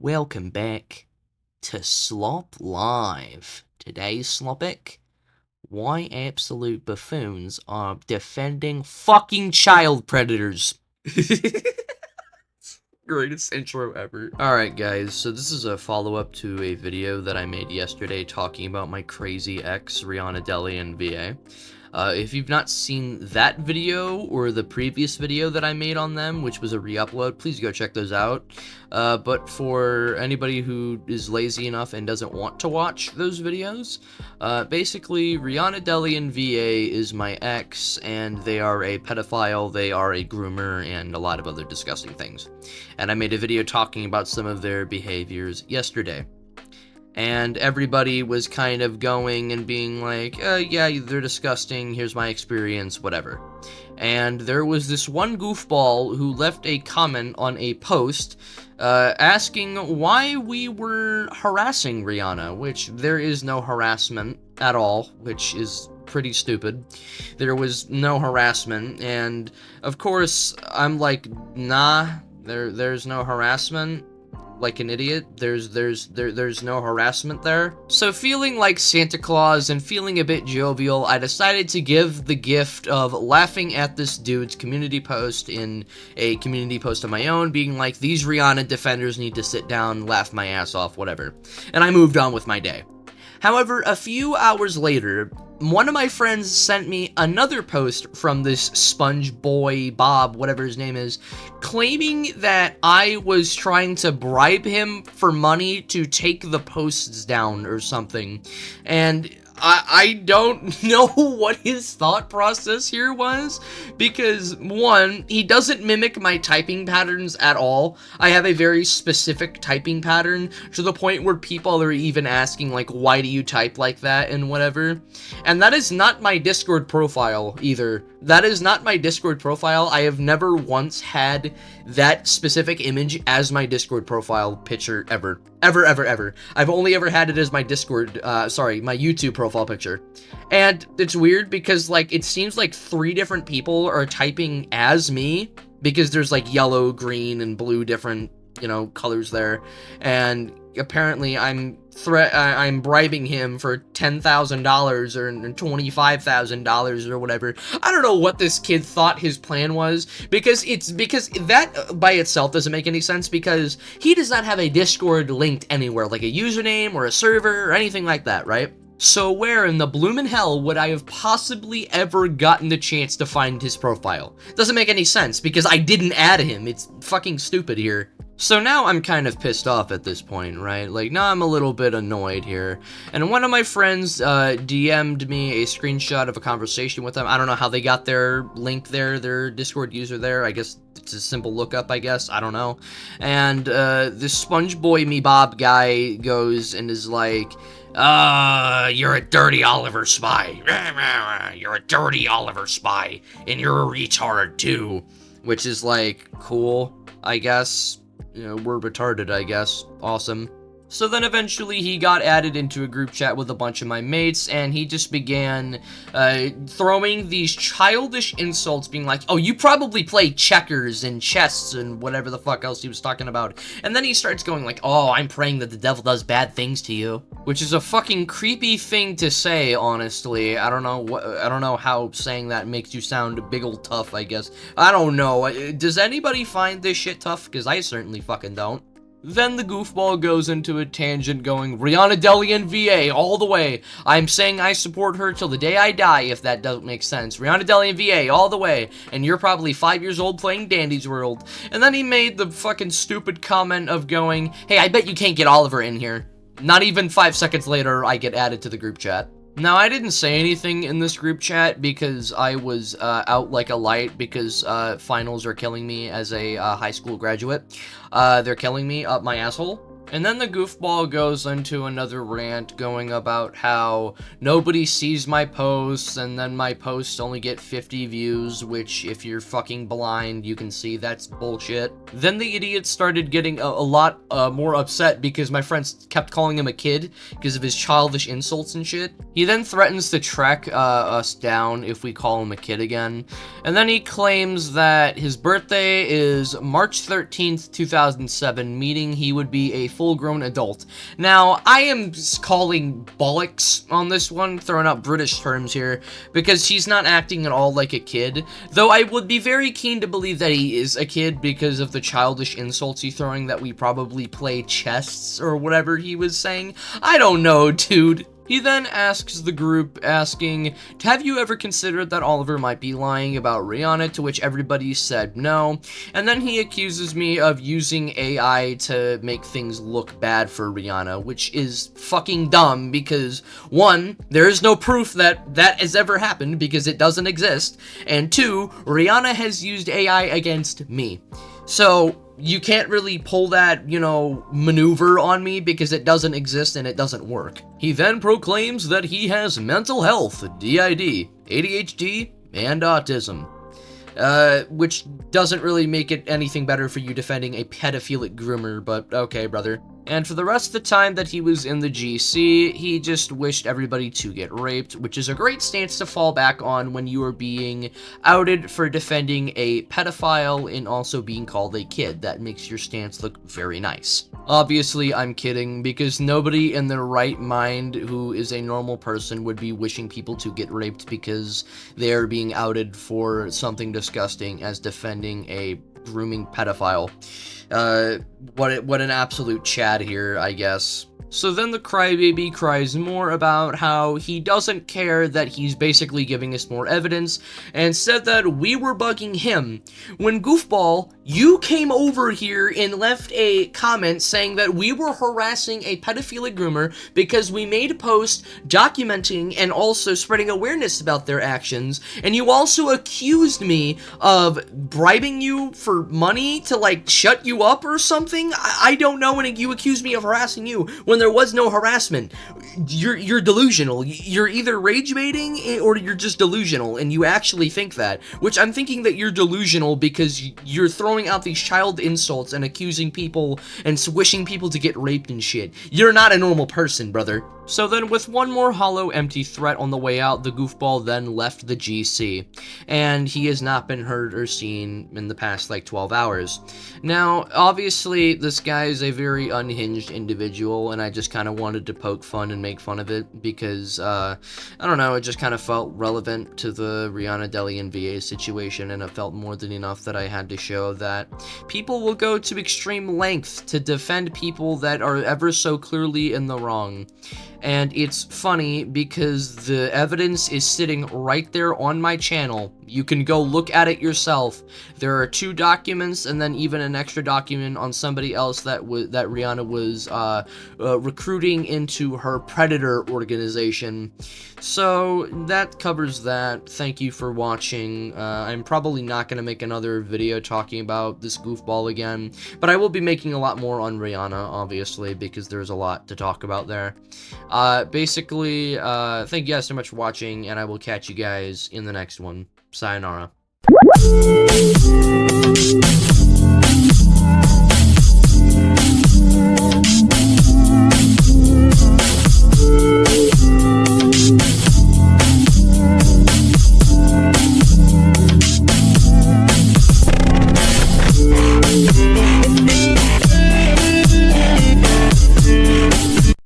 Welcome back to Slop Live. Today's Slopic: why absolute buffoons are defending fucking child predators. Greatest intro ever. Alright guys, so this is a follow-up to a video that I made yesterday talking about my crazy ex, Rihanna Deli and VA. If you've not seen that video, or the previous video that I made on them, which was a re-upload, please go check those out. But for anybody who is lazy enough and doesn't want to watch those videos, basically, Rihanna Deli and VA is my ex, and they are a pedophile, they are a groomer, and a lot of other disgusting things. And I made a video talking about some of their behaviors yesterday. And everybody was kind of going and being like, yeah, they're disgusting, here's my experience, whatever. And there was this one goofball who left a comment on a post asking why we were harassing Rihanna, which there is no harassment at all, which is pretty stupid. There was no harassment, and of course, I'm like, nah, there's no harassment. Like an idiot. There's no harassment there. So feeling like Santa Claus and feeling a bit jovial, I decided to give the gift of laughing at this dude's community post in a community post of my own, being like, these Rihanna defenders need to sit down, laugh my ass off, whatever. And I moved on with my day. However, a few hours later, one of my friends sent me another post from this sponge boy, Bob, whatever his name is, claiming that I was trying to bribe him for money to take the posts down or something. And I don't know what his thought process here was, because, one, he doesn't mimic my typing patterns at all. I have a very specific typing pattern, to the point where people are even asking, like, why do you type like that, and whatever. And that is not my Discord profile, either. That is not my Discord profile. I have never once had that specific image as my Discord profile picture, ever. Ever. I've only ever had it as my Discord, my YouTube profile picture. And it's weird because, like, it seems like 3 different people are typing as me, because there's, like, yellow, green, and blue different, you know, colors there. And apparently I'm bribing him for $10,000 or $25,000 or whatever. I don't know what this kid thought his plan was, because that by itself doesn't make any sense, because he does not have a Discord linked anywhere, like a username or a server or anything like that, right? So where in the bloomin' hell would I have possibly ever gotten the chance to find his profile? Doesn't make any sense, because I didn't add him. It's fucking stupid here. So now I'm kind of pissed off at this point, right? Like, now I'm a little bit annoyed here. And one of my friends DM'd me a screenshot of a conversation with them. I don't know how they got their link there, their Discord user there. I guess it's a simple lookup, I guess. I don't know. And this Sponge Boy Me Bob guy goes and is like, you're a dirty Oliver spy. You're a dirty Oliver spy. And you're a retard, too. Which is, like, cool, I guess. You know, we're retarded, I guess. Awesome. So then eventually he got added into a group chat with a bunch of my mates, and he just began throwing these childish insults, being like, oh, you probably play checkers and chess and whatever the fuck else he was talking about. And then he starts going like, oh, I'm praying that the devil does bad things to you. Which is a fucking creepy thing to say, honestly. I don't know how saying that makes you sound big ol' tough, I guess. I don't know. Does anybody find this shit tough? Because I certainly fucking don't. Then the goofball goes into a tangent going, Rihanna Deli and VA all the way. I'm saying I support her till the day I die, if that doesn't make sense. Rihanna Deli and VA all the way. And you're probably 5 years old playing Dandy's World. And then he made the fucking stupid comment of going, hey, I bet you can't get Oliver in here. Not even 5 seconds later, I get added to the group chat. Now, I didn't say anything in this group chat because I was out like a light, because finals are killing me as a high school graduate. They're killing me up my asshole. And then the goofball goes into another rant going about how nobody sees my posts, and then my posts only get 50 views, which, if you're fucking blind, you can see that's bullshit. Then the idiot started getting a lot more upset because my friends kept calling him a kid because of his childish insults and shit. He then threatens to track us down if we call him a kid again. And then he claims that his birthday is March 13th, 2007, meaning he would be a full-grown adult. Now, I am calling bollocks on this one, throwing out British terms here, because he's not acting at all like a kid, though I would be very keen to believe that he is a kid because of the childish insults he's throwing that we probably play chests or whatever he was saying. I don't know, dude. He then asks the group, asking, have you ever considered that Oliver might be lying about Rihanna, to which everybody said no, and then he accuses me of using AI to make things look bad for Rihanna, which is fucking dumb because, one, there is no proof that that has ever happened because it doesn't exist, and two, Rihanna has used AI against me. So, you can't really pull that, you know, maneuver on me because it doesn't exist and it doesn't work. He then proclaims that he has mental health, DID, ADHD, and autism. Which doesn't really make it anything better for you defending a pedophilic groomer, but okay, brother. And for the rest of the time that he was in the GC, he just wished everybody to get raped, which is a great stance to fall back on when you are being outed for defending a pedophile and also being called a kid. That makes your stance look very nice. Obviously, I'm kidding, because nobody in their right mind who is a normal person would be wishing people to get raped because they are being outed for something disgusting as defending a grooming pedophile. What an absolute Chad here, I guess. So then the crybaby cries more about how he doesn't care that he's basically giving us more evidence, and said that we were bugging him. When Goofball, you came over here and left a comment saying that we were harassing a pedophilic groomer because we made a post documenting and also spreading awareness about their actions, and you also accused me of bribing you for money to, like, shut you up or something? I don't know, and you accused me of harassing you when there was no harassment. You're delusional. You're either rage baiting or you're just delusional, and you actually think that, which I'm thinking that you're delusional because you're throwing out these child insults and accusing people and wishing people to get raped and shit. You're not a normal person, brother. So then, with one more hollow, empty threat on the way out, the goofball then left the GC, and he has not been heard or seen in the past, like, 12 hours. Now, obviously, this guy is a very unhinged individual, and I just kind of wanted to poke fun and make fun of it, because, I don't know, it just kind of felt relevant to the Rihanna Deli and VA situation, and it felt more than enough that I had to show that people will go to extreme lengths to defend people that are ever so clearly in the wrong. And it's funny because the evidence is sitting right there on my channel. You can go look at it yourself. There are 2 documents and then even an extra document on somebody else that Rihanna was recruiting into her predator organization. So that covers that. Thank you for watching. I'm probably not going to make another video talking about this goofball again, but I will be making a lot more on Rihanna, obviously, because there's a lot to talk about there. Basically, thank you guys so much for watching, and I will catch you guys in the next one. Sayonara.